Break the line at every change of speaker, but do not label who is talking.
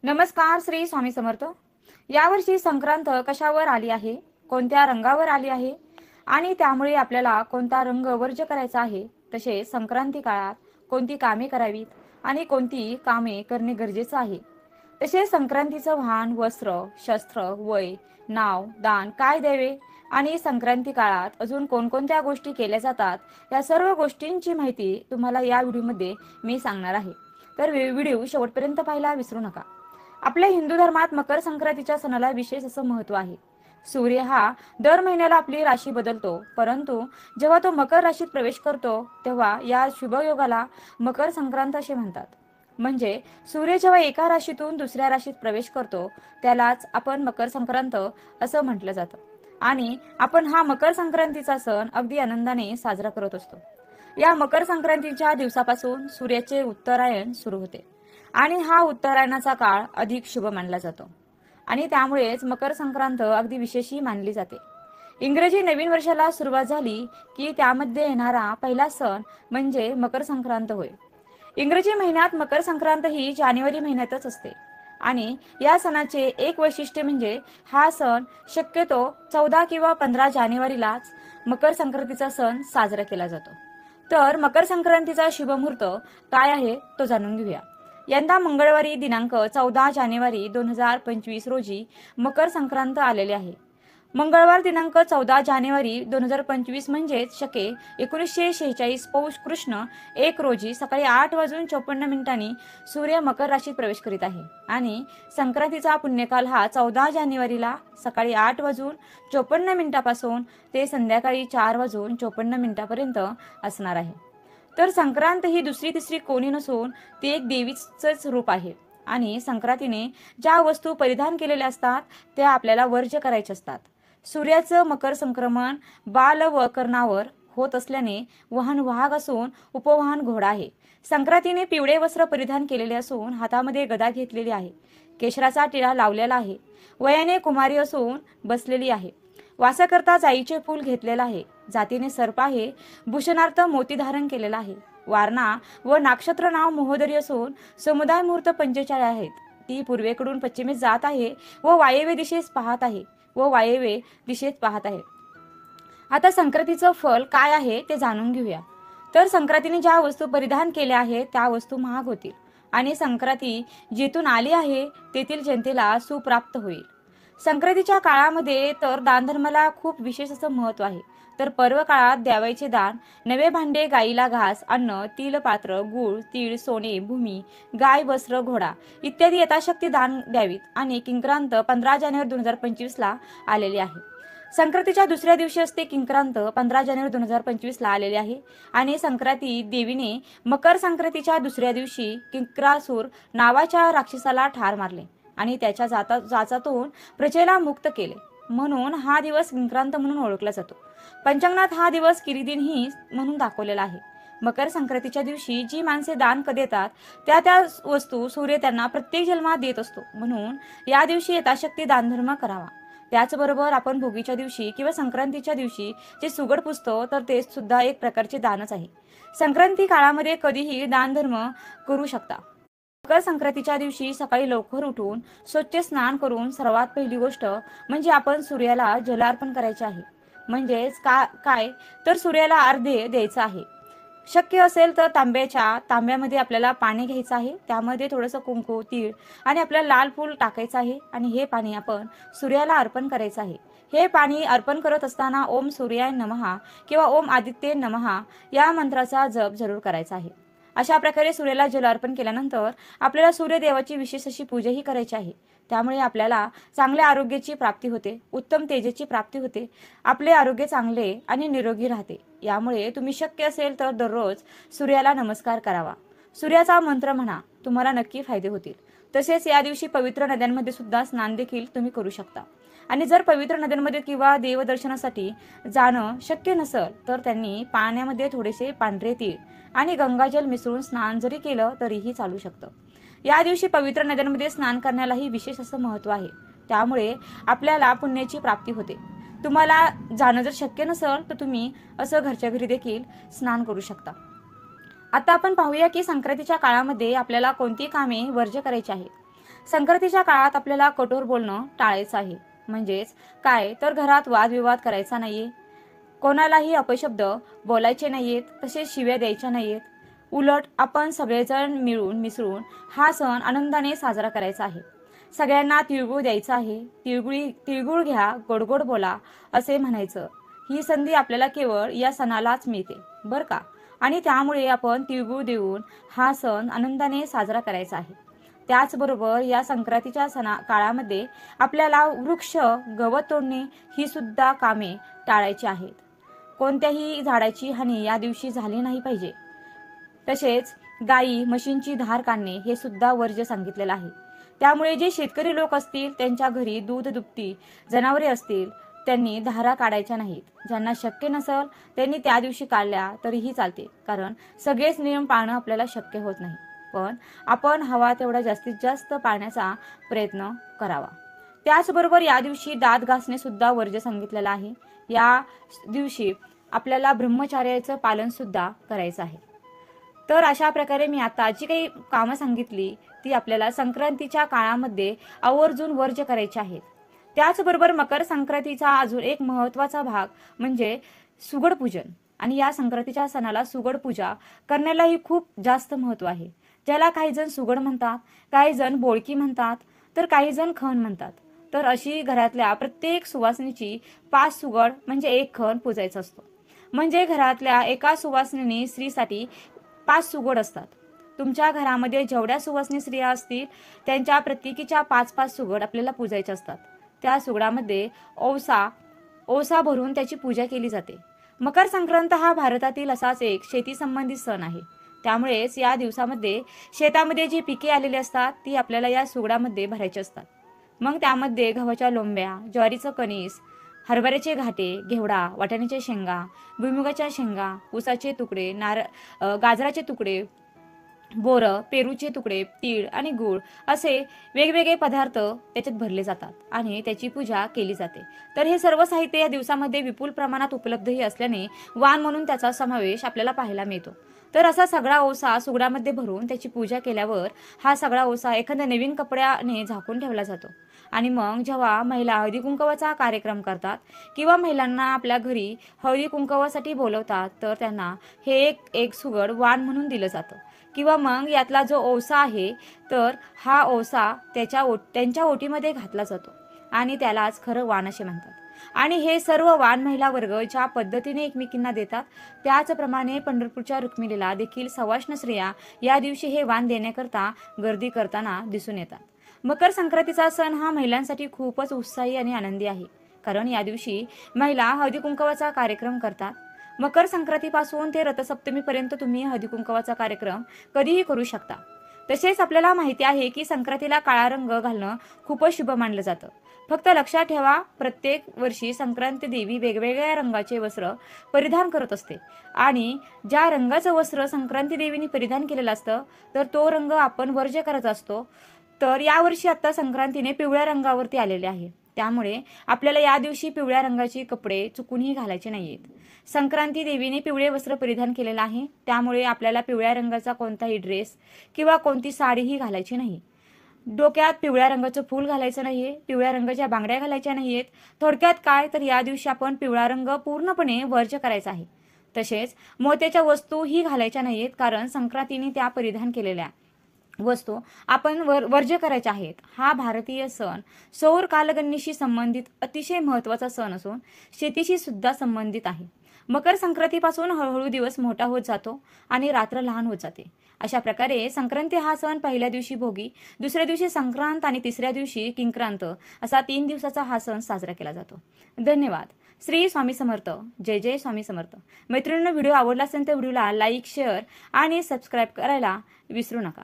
नमस्कार, श्री स्वामी समर्थ. यावर्षी संक्रांत कशावर आली आहे, कोणत्या रंगावर आली आहे आणि त्यामुळे आपल्याला कोणता रंग वर्ज्य करायचा आहे, तसेच संक्रांती काळात कोणती कामे करावीत आणि कोणती कामे करणे गरजेचे आहे, तसेच संक्रांतीचं वाहन, वस्त्र, शस्त्र, वय, नाव, दान काय द्यावे आणि संक्रांती काळात अजून कोणकोणत्या गोष्टी केल्या जातात, या सर्व गोष्टींची माहिती तुम्हाला या व्हिडिओमध्ये मी सांगणार आहे. तर व्हिडिओ शेवटपर्यंत पाहायला विसरू नका. आपल्या हिंदू धर्मात मकर संक्रांतीच्या सणाला विशेष असं महत्त्व आहे. सूर्य हा दर महिन्याला आपली राशी बदलतो, परंतु जेव्हा तो मकर राशीत प्रवेश करतो तेव्हा या शुभयोगाला मकर संक्रांत असे म्हणतात. म्हणजे सूर्य जेव्हा एका राशीतून दुसऱ्या राशीत प्रवेश करतो त्यालाच आपण मकर संक्रांत असं म्हटलं जातं. आणि आपण हा मकर संक्रांतीचा सण अगदी आनंदाने साजरा करत असतो. या मकर संक्रांतीच्या दिवसापासून सूर्याचे उत्तरायण सुरू होते आणि हा उत्तरायणाचा काळ अधिक शुभ मानला जातो आणि त्यामुळेच मकर संक्रांत अगदी विशेषही मानली जाते. इंग्रजी नवीन वर्षाला सुरुवात झाली की त्यामध्ये येणारा पहिला सण म्हणजे मकर संक्रांत होय. इंग्रजी महिन्यात मकर संक्रांत ही जानेवारी महिन्यातच असते आणि या सणाचे एक वैशिष्ट्य म्हणजे हा सण शक्यतो 14 किंवा 15 जानेवारीलाच मकर संक्रांतीचा सण साजरा केला जातो. तर मकर संक्रांतीचा शुभमुहूर्त काय आहे तो जाणून घेऊया. यंदा मंगळवारी दिनांक 14 जानेवारी 2025 रोजी मकर संक्रांत आलेले आहे. मंगळवार दिनांक 14 जानेवारी 2025 म्हणजेच शके 1946 पौष कृष्ण 1 रोजी सकाळी 8:54 सूर्य मकर राशीत प्रवेश करीत आहे आणि संक्रांतीचा पुण्यकाल हा 14 जानेवारीला सकाळी 8:54 पासून ते संध्याकाळी 4:54 असणार आहे. तर संक्रांत ही दुसरी तिसरी कोणी नसून ती एक देवीचंच रूप आहे आणि संक्रांतीने ज्या वस्तू परिधान केलेल्या असतात त्या आपल्याला वर्ज्य करायच्या असतात. सूर्याचं मकर संक्रमण बाल व कर्णावर होत असल्याने वाहन वाहक असून उपवाहन घोडा आहे. संक्रांतीने पिवळे वस्त्र परिधान केलेले असून हातामध्ये गदा घेतलेली आहे. केशराचा टिळा लावलेला आहे. वयाने कुमारी असून बसलेली आहे. वासाकरता जाईचे फूल घेतलेलं आहे. जातीने सर्प आहे. भूषणार्थ मोती धारण केलेला आहे. वारणा व नक्षत्र नाव महोदरी असून समुदाय मुहूर्त 45 आहेत. ती पूर्वेकडून पश्चिमेस जात आहे व वायव्य दिशेस पाहत आहे आता संक्रांतीचं फल काय आहे ते जाणून घेऊया. तर संक्रांतीने ज्या वस्तू परिधान केल्या आहेत त्या वस्तू महाग होतील आणि संक्रांती जिथून आली आहे तेथील जनतेला सुप्राप्त होईल. संक्रांतीच्या काळामध्ये तर दानधर्माला खूप विशेष असं महत्त्व आहे. तर पर्व काळात द्यावायचे दान नवे भांडे, गाईला घास, अन्न, तिल पात्र, गूळ, तीळ, सोने, भूमी, गाय, वस्त्र, घोडा इत्यादी यथाशक्ती दान द्यावीत आणि किंक्रांत 15 जानेवारी 2025 ला आलेली आहे. संक्रांतीच्या दुसऱ्या दिवशी असते किंक्रांत 15 जानेवारी 2025 ला आलेले आहे आणि संक्रांती देवीने मकर संक्रांतीच्या दुसऱ्या दिवशी किंक्रासूर नावाच्या राक्षसाला ठार मारले आणि त्याच्या जाचातून प्रजेला मुक्त केले, म्हणून हा दिवस किंक्रांत म्हणून ओळखला जातो. पंचांगणात हा दिवस किरीदिनही म्हणून दाखवलेला आहे. मकर संक्रांतीच्या दिवशी जी माणसे दान देतात त्या वस्तू सूर्य त्यांना प्रत्येक जन्मात देत असतो, म्हणून या दिवशी यथाशक्ती दानधर्म करावा. त्याचबरोबर आपण भोगीच्या दिवशी किंवा संक्रांतीच्या दिवशी जे सुगड पुजतो तर ते सुद्धा एक प्रकारचे दानच आहे. संक्रांती काळामध्ये कधीही दानधर्म करू शकता. मकर संक्रांतीच्या दिवशी सकाळी लवकर उठून स्वच्छ स्नान करून सर्वात पहिली गोष्ट म्हणजे आपण सूर्याला जलार्पण करायचे आहे. म्हणजेच काय तर सूर्याला अर्घ्य द्यायचं आहे. शक्य असेल तर तांब्यामध्ये आपल्याला पाणी घ्यायचं आहे. त्यामध्ये थोडंसं कुंकू, तीळ आणि आपल्याला लाल फूल टाकायचं आहे आणि हे पाणी आपण सूर्याला अर्पण करायचं आहे. हे पाणी अर्पण करत असताना ओम सूर्याय नमः किंवा ओम आदित्य नमः या मंत्राचा जप जरूर करायचा आहे. अशा प्रकारे सूर्याला जल अर्पण केल्यानंतर आपल्याला सूर्यदेवाची विशेष अशी पूजाही करायची आहे. त्यामुळे आपल्याला चांगल्या आरोग्याची प्राप्ती होते, उत्तम तेजाची प्राप्ती होते, आपले आरोग्य चांगले आणि निरोगी राहते. यामुळे तुम्ही शक्य असेल तर दररोज सूर्याला नमस्कार करावा, सूर्याचा मंत्र म्हणा, तुम्हाला नक्की फायदे होतील. तसेच या दिवशी पवित्र नद्यांमध्ये सुद्धा स्नान देखील तुम्ही करू शकता आणि जर पवित्र नद्यांमध्ये किंवा देवदर्शनासाठी जाणं शक्य नसेल तर त्यांनी पाण्यामध्ये थोडेसे पांढरे तीळ आणि गंगाजल मिसळून स्नान जरी केलं तरीही चालू शकतं. या दिवशी पवित्र नद्यांमध्ये स्नान करण्यालाही विशेष असं महत्त्व आहे. त्यामुळे आपल्याला पुण्याची प्राप्ती होते. तुम्हाला जाणं जर शक्य नसेल तर तुम्ही असं घरच्या घरी देखील स्नान करू शकता. आता आपण पाहूया की संक्रांतीच्या काळामध्ये आपल्याला कोणती कामे वर्ज्य करायची आहेत. संक्रांतीच्या काळात आपल्याला कठोर बोलणं टाळायचं आहे. म्हणजेच काय तर घरात वादविवाद करायचा नाहीये, कोणालाही अपशब्द बोलायचे नाहीयेत, तसेच शिव्या द्यायच्या नाहीयेत. उलट आपण सगळेजण मिळून मिसळून हा सण आनंदाने साजरा करायचा आहे. सगळ्यांना तिळगुळ द्यायचा आहे. तिळगुळ घ्या, गोड गोड बोला असे म्हणायचं. ही संधी आपल्याला केवळ या सणालाच मिळते बरं का. आणि त्यामुळे आपण तिळगुळ देऊन हा सण आनंदाने साजरा करायचा आहे. त्याचबरोबर या संक्रांतीच्या काळामध्ये आपल्याला वृक्ष गवत तोडणे ही सुद्धा कामे टाळायची आहेत. कोणत्याही झाडाची हानी या दिवशी झाली नाही पाहिजे. तसेच गायी म्हशींची धार काढणे हे सुद्धा वर्ज्य सांगितलेलं आहे. त्यामुळे जे शेतकरी लोक असतील त्यांच्या घरी दूध दुभती जनावरे असतील त्यांनी धारा काढायच्या नाहीत. ज्यांना शक्य नसेल त्यांनी त्या दिवशी काढल्या तरीही चालते, कारण सगळेच नियम पाळणं आपल्याला शक्य होत नाही. पण आपण हवा तेवढा जास्तीत जास्त पाळण्याचा प्रयत्न करावा. त्याचबरोबर या दिवशी दात घासणे सुद्धा वर्ज्य सांगितलेलं आहे. या दिवशी आपल्याला ब्रह्मचर्याचं पालन सुद्धा करायचं आहे. तर अशा प्रकारे मी आता जी काही कामं सांगितली ती आपल्याला संक्रांतीच्या काळामध्ये आवर्जून वर्ज्य करायची आहेत. त्याचबरोबर मकर संक्रांतीचा अजून एक महत्त्वाचा भाग म्हणजे सुगड पूजन. आणि या संक्रांतीच्या सणाला सुगड पूजा करण्यालाही खूप जास्त महत्त्व आहे. ज्याला काही जण सुगड म्हणतात, काही जण बोळकी म्हणतात, तर काही जण खण म्हणतात. तर अशी घरातल्या प्रत्येक सुवासिनीची 5 सुगड म्हणजे 1 खण पूजायचा असतो. म्हणजे घरातल्या एका सुवासिनीने स्त्रीसाठी 5 सुगड असतात. तुमच्या घरामध्ये जेवढ्या सुवासिनी स्त्रिया असतील त्यांच्या प्रत्येकीच्या 5-5 सुगड आपल्याला पूजायच्या असतात. त्या सुगडामध्ये ओसा भरून त्याची पूजा केली जाते. मकर संक्रांत हा भारतातील असाच एक शेती संबंधित सण आहे. त्यामुळेच या दिवसामध्ये शेतामध्ये जी पिके आलेली असतात ती आपल्याला या सुगडामध्ये भरायची असतात. मग त्यामध्ये गव्हाच्या लोंब्या, ज्वारीचं कणीस, हरभऱ्याचे घाटे, घेवडा, वाटाण्याच्या शेंगा, भुईमुगाच्या शेंगा, ऊसाचे तुकडे, गाजराचे तुकडे, बोरं, पेरूचे तुकडे, तीळ आणि गूळ असे वेगवेगळे पदार्थ त्याच्यात भरले जातात आणि त्याची पूजा केली जाते. तर हे सर्व साहित्य या दिवसामध्ये विपुल प्रमाणात उपलब्धही असल्याने वाण म्हणून त्याचा समावेश आपल्याला पाहायला मिळतो. तर असा सगळा ओसा सुगडामध्ये भरून त्याची पूजा केल्यावर हा सगळा ओसा एखाद्या नवीन कपड्याने झाकून ठेवला जातो. आणि मग जेव्हा महिला हळदी कुंकवाचा कार्यक्रम करतात किंवा महिलांना आपल्या घरी हळदी कुंकवासाठी बोलवतात तर त्यांना हे एक सुगड वाण म्हणून दिलं जातं. किंवा मग यातला जो ओसा आहे तर हा ओसा त्यांच्या ओटीमध्ये घातला जातो आणि त्यालाच खरं वाण असे म्हणतात. आणि हे सर्व वाण महिला वर्ग ज्या पद्धतीने एकमेकींना देतात त्याचप्रमाणे पंढरपूरच्या रुक्मिणीला देखील सवाष्ण स्त्रिया या दिवशी हे वाण देण्याकरता गर्दी करताना दिसून येतात. मकर संक्रांतीचा सण हा महिलांसाठी खूपच उत्साही आणि आनंदी आहे, कारण या दिवशी महिला हळदी कुंकवाचा कार्यक्रम करतात. मकर संक्रांतीपासून ते रथसप्तमीपर्यंत तुम्ही हळदी कुंकवाचा कार्यक्रम कधीही करू शकता. तसेच आपल्याला माहिती आहे की संक्रांतीला काळा रंग घालणं खूपच शुभ मानलं जातं. फक्त लक्षात ठेवा, प्रत्येक वर्षी संक्रांती देवी वेगवेगळ्या रंगाचे वस्त्र परिधान करत असते आणि ज्या रंगाचं वस्त्र संक्रांती देवीने परिधान केलेलं असतं तर तो रंग आपण वर्ज्य करत असतो. तर यावर्षी आता संक्रांतीने पिवळ्या रंगावरती आलेले आहे. त्यामुळे आपल्याला या दिवशी पिवळ्या रंगाचे कपडे चुकूनही घालायचे नाहीयेत. संक्रांती देवीने पिवळे वस्त्र परिधान केलेलं आहे, त्यामुळे आपल्याला पिवळ्या रंगाचा कोणताही ड्रेस किंवा कोणती साडीही घालायची नाही. डोक्यात पिवळ्या रंगाचं फूल घालायचं नाहीये, पिवळ्या रंगाच्या बांगड्या घालायच्या नाहीयेत. थोडक्यात काय तर या दिवशी आपण पिवळा रंग पूर्णपणे वर्ज्य करायचा आहे. तसेच मोत्याच्या वस्तू ही घालायच्या नाहीयेत, कारण संक्रांतीने त्या परिधान केलेल्या वस्तू आपण वर्ज्य करायच्या आहेत. हा भारतीय सण सौर कालगणनेशी संबंधित अतिशय महत्त्वाचा सण असून शेतीशी सुद्धा संबंधित आहे. मकर संक्रांतीपासून हळूहळू दिवस मोठा होत जातो आणि रात्र लहान होत जाते. अशा प्रकारे संक्रांती हा सण पहिल्या दिवशी भोगी, दुसऱ्या दिवशी संक्रांत आणि तिसऱ्या दिवशी किंक्रांत असा 3 दिवसाचा हा सण साजरा केला जातो. धन्यवाद. श्री स्वामी समर्थ. जय जय स्वामी समर्थ. मैत्रिणींनो, व्हिडिओ आवडला असेल तर व्हिडिओला लाईक, शेअर आणि सबस्क्राईब करायला विसरू नका.